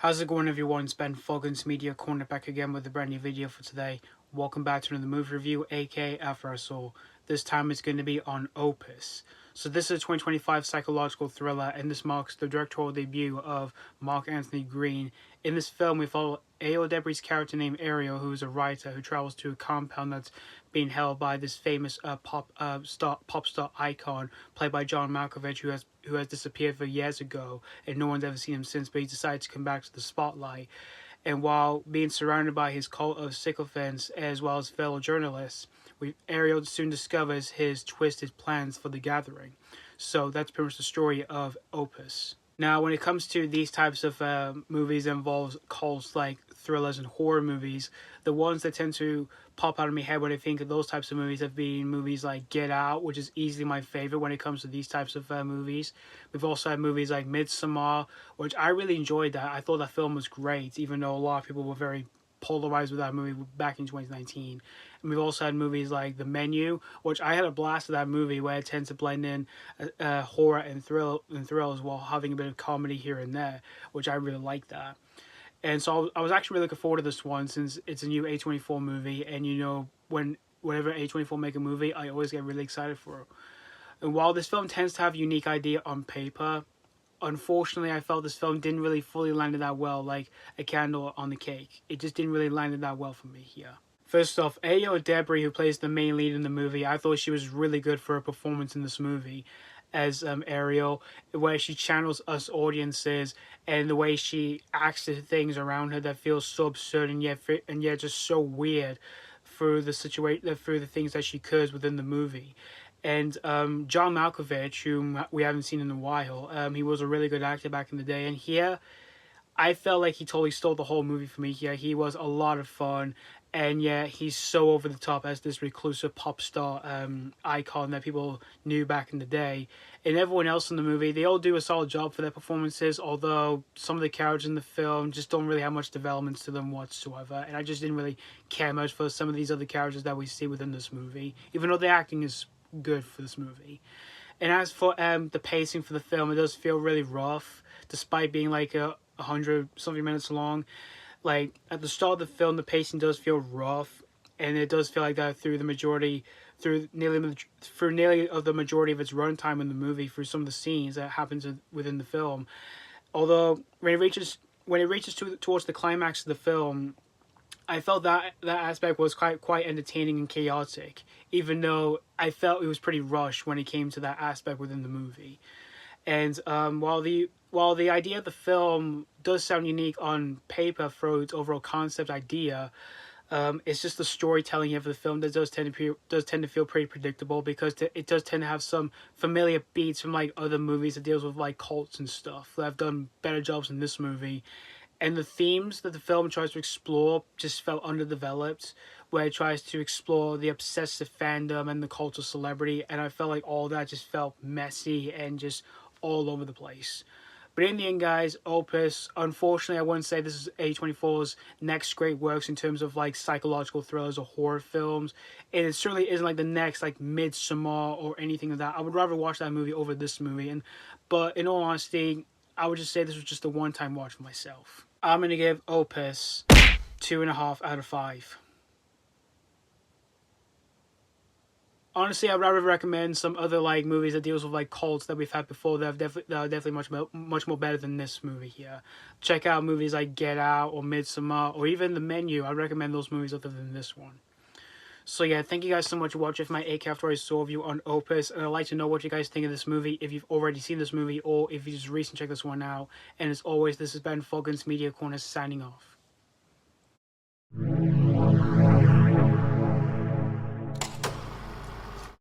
How's it going, everyone? It's Ben Foggins Media Corner back again with a brand new video for today. Welcome back to another movie review, aka After Our Soul. This time it's going to be on Opus. So this is a 2025 psychological thriller, and this marks the directorial debut of Mark Anthony Green. In this film, we follow Edebri's character named Ariel, who is a writer who travels to a compound that's being held by this famous pop star icon played by John Malkovich, who has disappeared for years ago, and no one's ever seen him since. But he decides to come back to the spotlight. And while being surrounded by his cult of sycophants as well as fellow journalists, Ariel soon discovers his twisted plans for the gathering. So that's pretty much the story of Opus. Now, when it comes to these types of movies that involves cults like thrillers and horror movies, the ones that tend to pop out of my head when I think of those types of movies have been movies like Get Out, which is easily my favorite when it comes to these types of movies. We've also had movies like Midsommar, which I really enjoyed that. I thought that film was great, even though a lot of people were very polarized with that movie back in 2019. And we've also had movies like The Menu, which I had a blast with that movie, where it tends to blend in horror and thrills while having a bit of comedy here and there, which I really like that. And so I was actually really looking forward to this one, since it's a new A24 movie, and whenever A24 make a movie, I always get really excited for it. And while this film tends to have a unique idea on paper, unfortunately, I felt this film didn't really fully land it that well, like a candle on the cake. It just didn't really land it that well for me here. First off, Edebri, who plays the main lead in the movie, I thought she was really good for her performance in this movie as Ariel, where she channels us audiences, and the way she acts to things around her that feels so absurd and yet just so weird through the things that she occurs within the movie. And John Malkovich, whom we haven't seen in a while, he was a really good actor back in the day. And here, I felt like he totally stole the whole movie for me here. He was a lot of fun, and yeah, he's so over the top as this reclusive pop star icon that people knew back in the day. And everyone else in the movie, they all do a solid job for their performances, although some of the characters in the film just don't really have much development to them whatsoever. And I just didn't really care much for some of these other characters that we see within this movie, even though the acting is good for this movie. And as for the pacing for the film, it does feel really rough, despite being like 100 something minutes long. Like at the start of the film, the pacing does feel rough, and it does feel like that through nearly of the majority of its runtime in the movie, through some of the scenes that happens within the film. Although when it reaches towards the climax of the film, I felt that aspect was quite entertaining and chaotic, even though I felt it was pretty rushed when it came to that aspect within the movie. And while the idea of the film does sound unique on paper for its overall concept idea, it's just the storytelling of the film that does tend to feel pretty predictable, because it does tend to have some familiar beats from like other movies that deals with like cults and stuff that have done better jobs in this movie. And the themes that the film tries to explore just felt underdeveloped, where it tries to explore the obsessive fandom and the cult of celebrity, and I felt like all that just felt messy and just all over the place. But in the end, guys, Opus, unfortunately, I wouldn't say this is A24's next great works in terms of like psychological thrillers or horror films. And it certainly isn't like the next like Midsommar or anything like that. I would rather watch that movie over this movie. But in all honesty, I would just say this was just a one-time watch for myself. I'm going to give Opus 2.5 out of 5. Honestly, I'd rather recommend some other like movies that deals with like cults that we've had before that are definitely much more better than this movie here. Check out movies like Get Out or Midsommar or even The Menu. I recommend those movies other than this one. So yeah, thank you guys so much for watching my After I Saw review on Opus, and I'd like to know what you guys think of this movie, if you've already seen this movie or if you just recently checked this one out. And as always, this has been Foggins Media Corner signing off.